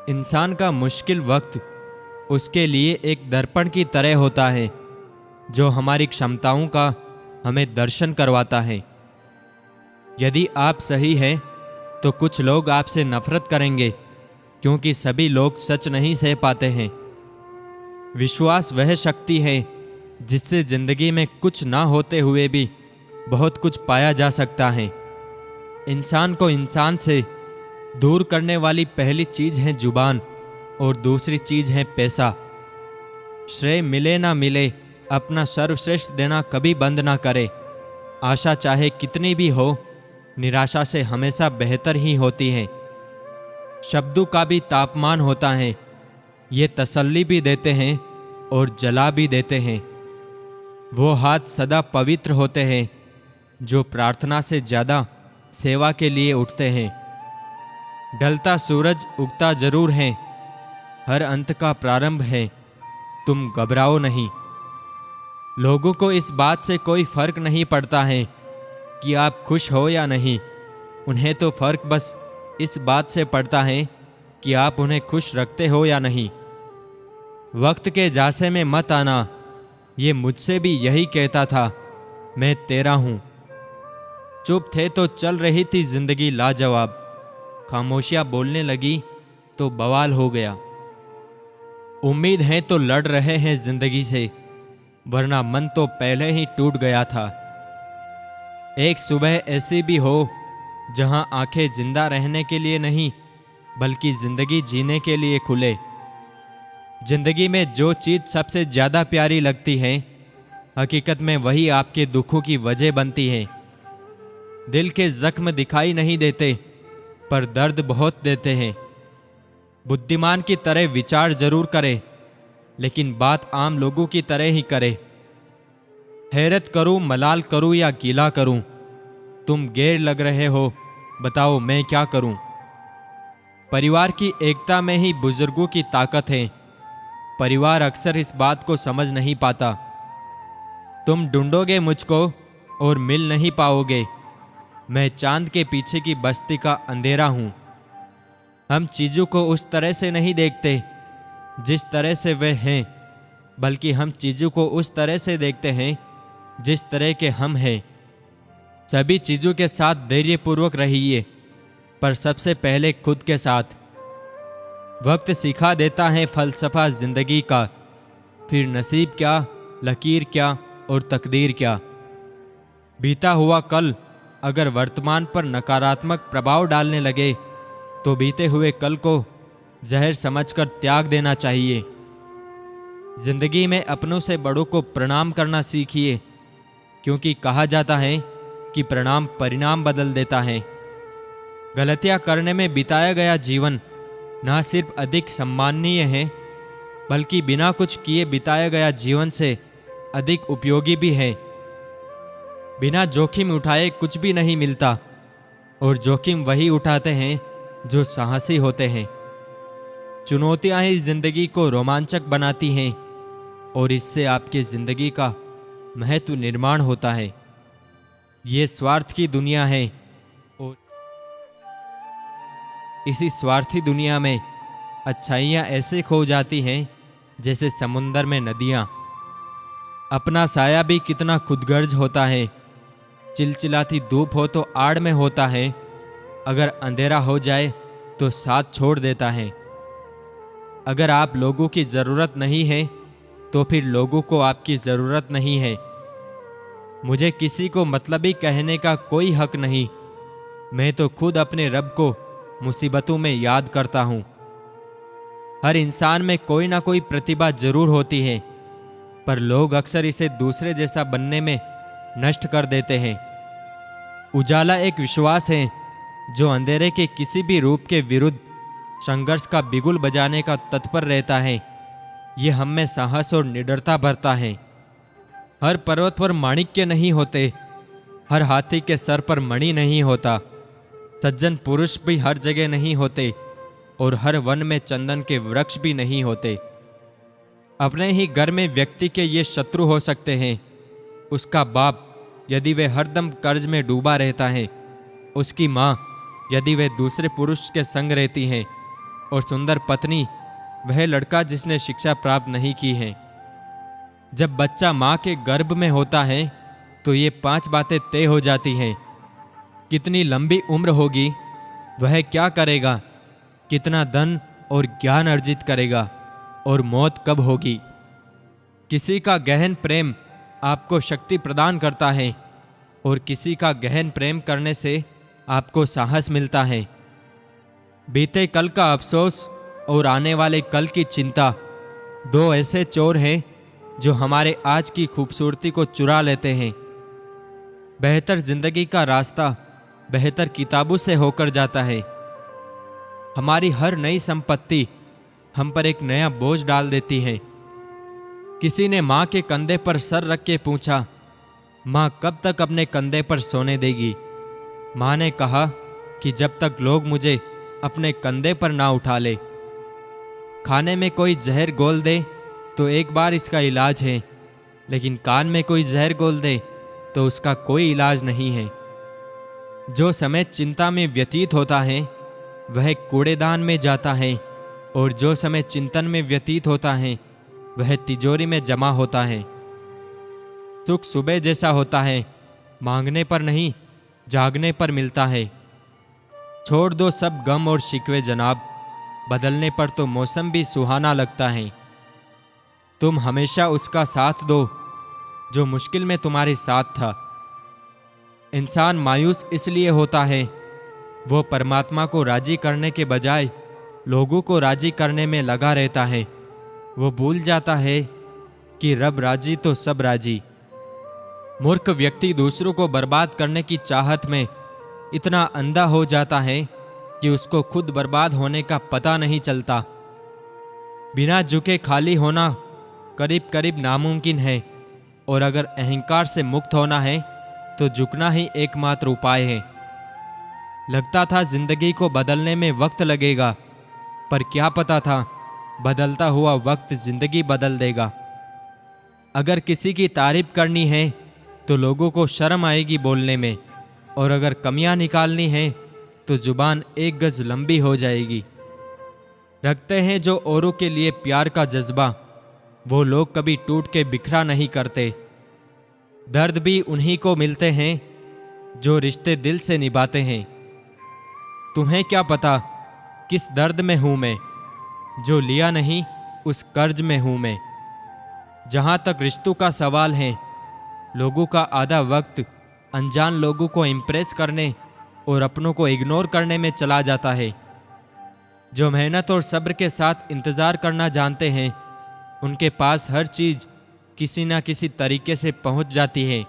इंसान का मुश्किल वक्त उसके लिए एक दर्पण की तरह होता है जो हमारी क्षमताओं का हमें दर्शन करवाता है। यदि आप सही हैं तो कुछ लोग आपसे नफरत करेंगे, क्योंकि सभी लोग सच नहीं सह पाते हैं। विश्वास वह शक्ति है जिससे जिंदगी में कुछ ना होते हुए भी बहुत कुछ पाया जा सकता है। इंसान को इंसान से दूर करने वाली पहली चीज है जुबान और दूसरी चीज है पैसा। श्रेय मिले ना मिले, अपना सर्वश्रेष्ठ देना कभी बंद ना करे। आशा चाहे कितनी भी हो, निराशा से हमेशा बेहतर ही होती है। शब्दों का भी तापमान होता है, ये तसल्ली भी देते हैं और जला भी देते हैं। वो हाथ सदा पवित्र होते हैं जो प्रार्थना से ज़्यादा सेवा के लिए उठते हैं। ढलता सूरज उगता जरूर है, हर अंत का प्रारंभ है, तुम घबराओ नहीं। लोगों को इस बात से कोई फर्क नहीं पड़ता है कि आप खुश हो या नहीं। उन्हें तो फर्क बस इस बात से पड़ता है कि आप उन्हें खुश रखते हो या नहीं। वक्त के जासे में मत आना, ये मुझसे भी यही कहता था, मैं तेरा हूं। चुप थे तो चल रही थी जिंदगी लाजवाब, खामोशियां बोलने लगी तो बवाल हो गया। उम्मीद है तो लड़ रहे हैं जिंदगी से, वरना मन तो पहले ही टूट गया था। एक सुबह ऐसी भी हो जहां आंखें जिंदा रहने के लिए नहीं बल्कि जिंदगी जीने के लिए खुले। जिंदगी में जो चीज सबसे ज्यादा प्यारी लगती है, हकीकत में वही आपके दुखों की वजह बनती है। दिल के जख्म दिखाई नहीं देते पर दर्द बहुत देते हैं। बुद्धिमान की तरह विचार जरूर करे, लेकिन बात आम लोगों की तरह ही करे। हैरत करूं, मलाल करूं या गीला करूं, तुम गैर लग रहे हो, बताओ मैं क्या करूं। परिवार की एकता में ही बुजुर्गों की ताकत है। परिवार अक्सर इस बात को समझ नहीं पाता। तुम ढूंढोगे मुझको और मिल नहीं पाओगे। मैं चांद के पीछे की बस्ती का अंधेरा हूं। हम चीजों को उस तरह से नहीं देखते जिस तरह से वे हैं, बल्कि हम चीजों को उस तरह से देखते हैं जिस तरह के हम हैं। सभी चीजों के साथ धैर्यपूर्वक रहिए, पर सबसे पहले खुद के साथ। वक्त सिखा देता है फलसफा जिंदगी का, फिर नसीब क्या, लकीर क्या और तकदीर क्या। बीता हुआ कल अगर वर्तमान पर नकारात्मक प्रभाव डालने लगे तो बीते हुए कल को जहर समझकर त्याग देना चाहिए। जिंदगी में अपनों से बड़ों को प्रणाम करना सीखिए, क्योंकि कहा जाता है कि प्रणाम परिणाम बदल देता है। गलतियां करने में बिताया गया जीवन ना सिर्फ अधिक सम्माननीय है, बल्कि बिना कुछ किए बिताया गया जीवन से अधिक उपयोगी भी है। बिना जोखिम उठाए कुछ भी नहीं मिलता, और जोखिम वही उठाते हैं जो साहसी होते हैं। चुनौतियां ही जिंदगी को रोमांचक बनाती हैं और इससे आपकी जिंदगी का महत्व निर्माण होता है। ये स्वार्थ की दुनिया है और इसी स्वार्थी दुनिया में अच्छाइयाँ ऐसे खो जाती हैं जैसे समुंदर में नदियाँ। अपना साया भी कितना खुदगर्ज होता है। चिलचिलाती धूप हो तो आड़ में होता है, अगर अंधेरा हो जाए तो साथ छोड़ देता है। अगर आप लोगों की ज़रूरत नहीं है तो फिर लोगों को आपकी ज़रूरत नहीं है। मुझे किसी को मतलबी कहने का कोई हक नहीं। मैं तो खुद अपने रब को मुसीबतों में याद करता हूँ। हर इंसान में कोई ना कोई प्रतिभा जरूर होती है, पर लोग अक्सर इसे दूसरे जैसा बनने में नष्ट कर देते हैं। उजाला एक विश्वास है जो अंधेरे के किसी भी रूप के विरुद्ध संघर्ष का बिगुल बजाने का तत्पर रहता है। ये हम में साहस और निडरता भरता है। हर पर्वत पर माणिक्य नहीं होते, हर हाथी के सर पर मणि नहीं होता। सज्जन पुरुष भी हर जगह नहीं होते और हर वन में चंदन के वृक्ष भी नहीं होते। अपने ही घर में व्यक्ति के ये शत्रु हो सकते हैं। उसका बाप यदि वे हरदम कर्ज में डूबा रहता है, उसकी माँ यदि वे दूसरे पुरुष के संग रहती हैं, और सुंदर पत्नी वह लड़का जिसने शिक्षा प्राप्त नहीं की है। जब बच्चा माँ के गर्भ में होता है तो ये 5 बातें तय हो जाती हैं। कितनी लंबी उम्र होगी, वह क्या करेगा, कितना धन और ज्ञान अर्जित करेगा, और मौत कब होगी। किसी का गहन प्रेम आपको शक्ति प्रदान करता है और किसी का गहन प्रेम करने से आपको साहस मिलता है। बीते कल का अफसोस और आने वाले कल की चिंता 2 ऐसे चोर हैं जो हमारे आज की खूबसूरती को चुरा लेते हैं। बेहतर जिंदगी का रास्ता बेहतर किताबों से होकर जाता है। हमारी हर नई संपत्ति हम पर एक नया बोझ डाल देती है। किसी ने माँ के कंधे पर सर रख के पूछा, माँ कब तक अपने कंधे पर सोने देगी। माँ ने कहा कि जब तक लोग मुझे अपने कंधे पर ना उठा ले। खाने में कोई जहर घोल दे तो एक बार इसका इलाज है, लेकिन कान में कोई जहर घोल दे तो उसका कोई इलाज नहीं है। जो समय चिंता में व्यतीत होता है वह कूड़ेदान में जाता है, और जो समय चिंतन में व्यतीत होता है वह तिजोरी में जमा होता है। सुख सुबह जैसा होता है, मांगने पर नहीं जागने पर मिलता है। छोड़ दो सब गम और शिकवे जनाब, बदलने पर तो मौसम भी सुहाना लगता है। तुम हमेशा उसका साथ दो जो मुश्किल में तुम्हारे साथ था। इंसान मायूस इसलिए होता है, वो परमात्मा को राजी करने के बजाय लोगों को राजी करने में लगा रहता है। वो भूल जाता है कि रब राजी तो सब राजी। मूर्ख व्यक्ति दूसरों को बर्बाद करने की चाहत में इतना अंधा हो जाता है कि उसको खुद बर्बाद होने का पता नहीं चलता। बिना झुके खाली होना करीब करीब नामुमकिन है, और अगर अहंकार से मुक्त होना है तो झुकना ही एकमात्र उपाय है। लगता था जिंदगी को बदलने में वक्त लगेगा, पर क्या पता था बदलता हुआ वक्त जिंदगी बदल देगा। अगर किसी की तारीफ करनी है तो लोगों को शर्म आएगी बोलने में, और अगर कमियां निकालनी है तो जुबान 1 गज लंबी हो जाएगी। रखते हैं जो औरों के लिए प्यार का जज्बा, वो लोग कभी टूट के बिखरा नहीं करते। दर्द भी उन्हीं को मिलते हैं जो रिश्ते दिल से निभाते हैं। तुम्हें क्या पता किस दर्द में हूं मैं, जो लिया नहीं उस कर्ज में हूं मैं। जहां तक रिश्तों का सवाल है, लोगों का आधा वक्त अनजान लोगों को इम्प्रेस करने और अपनों को इग्नोर करने में चला जाता है। जो मेहनत और सब्र के साथ इंतज़ार करना जानते हैं, उनके पास हर चीज़ किसी ना किसी तरीके से पहुंच जाती है।